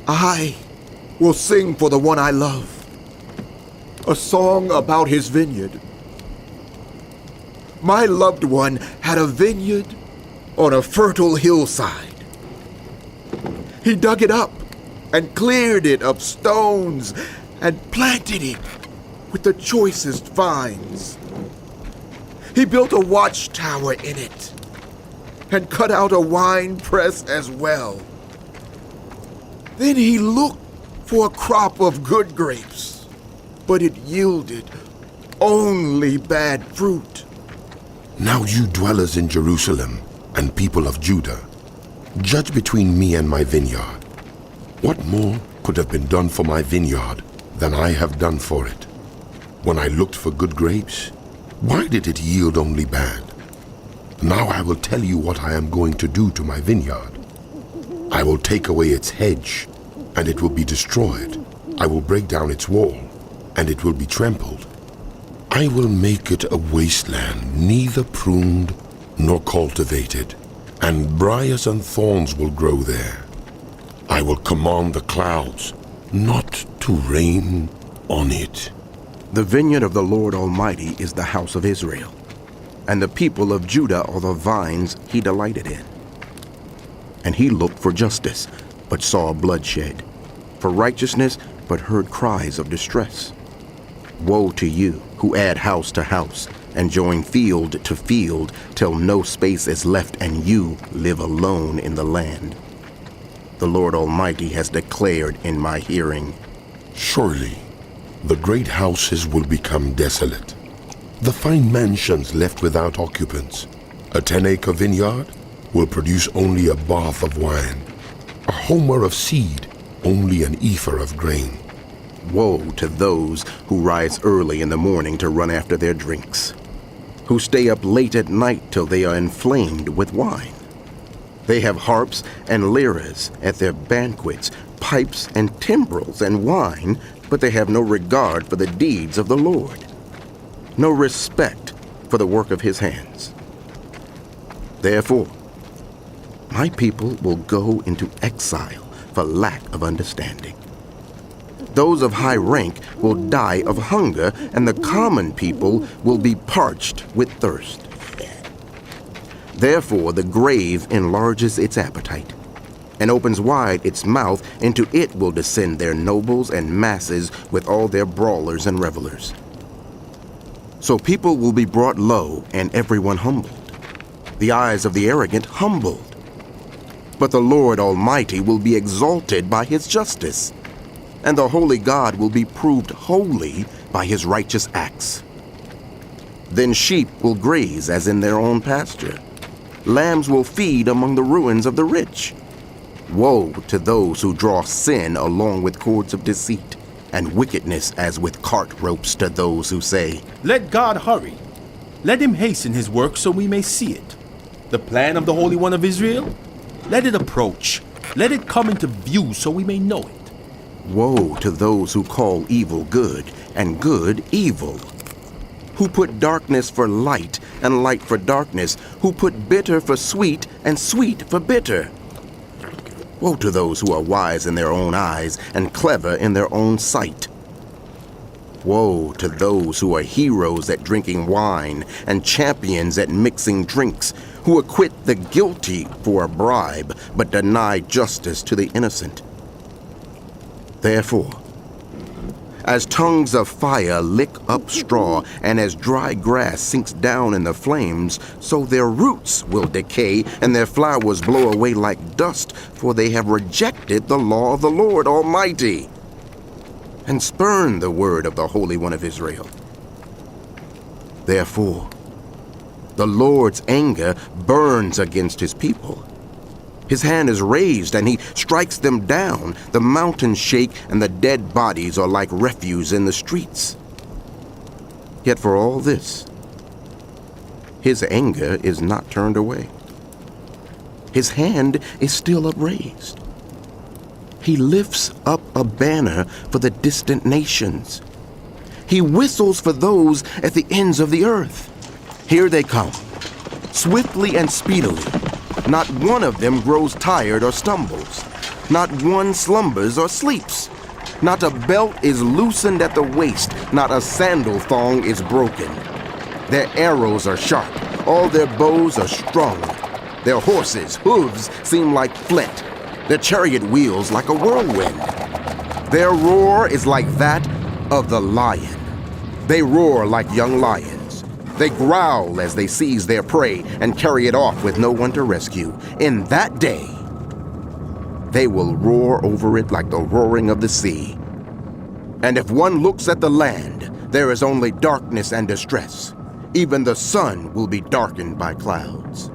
I will sing for the one I love, a song about his vineyard. My loved one had a vineyard on a fertile hillside. He dug it up and cleared it of stones and planted it with the choicest vines. He built a watchtower in it and cut out a wine press as well. Then he looked for a crop of good grapes, but it yielded only bad fruit. Now you dwellers in Jerusalem and people of Judah, judge between me and my vineyard. What more could have been done for my vineyard than I have done for it? When I looked for good grapes, why did it yield only bad? Now I will tell you what I am going to do to my vineyard. I will take away its hedge, and it will be destroyed. I will break down its wall, and it will be trampled. I will make it a wasteland, neither pruned nor cultivated, and briars and thorns will grow there. I will command the clouds not to rain on it. The vineyard of the Lord Almighty is the house of Israel, and the people of Judah are the vines he delighted in. And he looked for justice, but saw bloodshed, for righteousness, but heard cries of distress. Woe to you who add house to house and join field to field till no space is left and you live alone in the land. The Lord Almighty has declared in my hearing, Surely the great houses will become desolate, the fine mansions left without occupants. A 10-acre vineyard will produce only a bath of wine, a homer of seed, only an ephah of grain. Woe to those who rise early in the morning to run after their drinks, who stay up late at night till they are inflamed with wine. They have harps and lyres at their banquets, pipes and timbrels and wine, but they have no regard for the deeds of the Lord, no respect for the work of his hands. Therefore, my people will go into exile for lack of understanding. Those of high rank will die of hunger, and the common people will be parched with thirst. Therefore the grave enlarges its appetite, and opens wide its mouth. Into it will descend their nobles and masses with all their brawlers and revelers. So people will be brought low, and everyone humbled, the eyes of the arrogant humbled. But the Lord Almighty will be exalted by his justice, and the holy God will be proved holy by his righteous acts. Then sheep will graze as in their own pasture. Lambs will feed among the ruins of the rich. Woe to those who draw sin along with cords of deceit, and wickedness as with cart ropes to those who say, Let God hurry. Let him hasten his work so we may see it. The plan of the Holy One of Israel? Let it approach. Let it come into view so we may know it. Woe to those who call evil good and good evil, who put darkness for light and light for darkness, who put bitter for sweet and sweet for bitter. Woe to those who are wise in their own eyes and clever in their own sight. Woe to those who are heroes at drinking wine and champions at mixing drinks, who acquit the guilty for a bribe but deny justice to the innocent. Therefore, as tongues of fire lick up straw, and as dry grass sinks down in the flames, so their roots will decay, and their flowers blow away like dust, for they have rejected the law of the Lord Almighty, and spurned the word of the Holy One of Israel. Therefore, the Lord's anger burns against his people. His hand is raised, and he strikes them down. The mountains shake, and the dead bodies are like refuse in the streets. Yet for all this, his anger is not turned away. His hand is still upraised. He lifts up a banner for the distant nations. He whistles for those at the ends of the earth. Here they come, swiftly and speedily. Not one of them grows tired or stumbles. Not one slumbers or sleeps. Not a belt is loosened at the waist. Not a sandal thong is broken. Their arrows are sharp. All their bows are strung. Their horses' hooves seem like flint. Their chariot wheels like a whirlwind. Their roar is like that of the lion. They roar like young lions. They growl as they seize their prey and carry it off with no one to rescue. In that day, they will roar over it like the roaring of the sea. And if one looks at the land, there is only darkness and distress. Even the sun will be darkened by clouds.